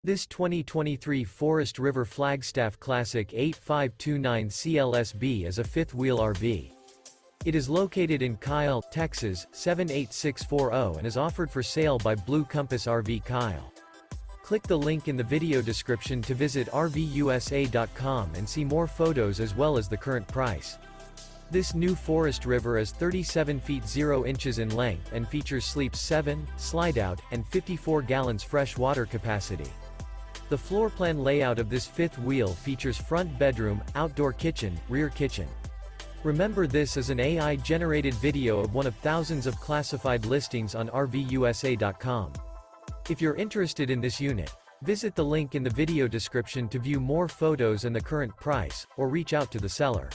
This 2023 Forest River Flagstaff Classic 8529 CLSB is a fifth-wheel RV. It is located in Kyle, Texas, 78640 and is offered for sale by Blue Compass RV Kyle. Click the link in the video description to visit RVUSA.com and see more photos as well as the current price. This new Forest River is 37 feet 0 inches in length and features sleeps 7, Slideout, and 54 gallons fresh water capacity. The floor plan layout of this fifth wheel features front bedroom, outdoor kitchen, rear kitchen. Remember, this is an AI-generated video of one of thousands of classified listings on RVUSA.com. If you're interested in this unit, visit the link in the video description to view more photos and the current price, or reach out to the seller.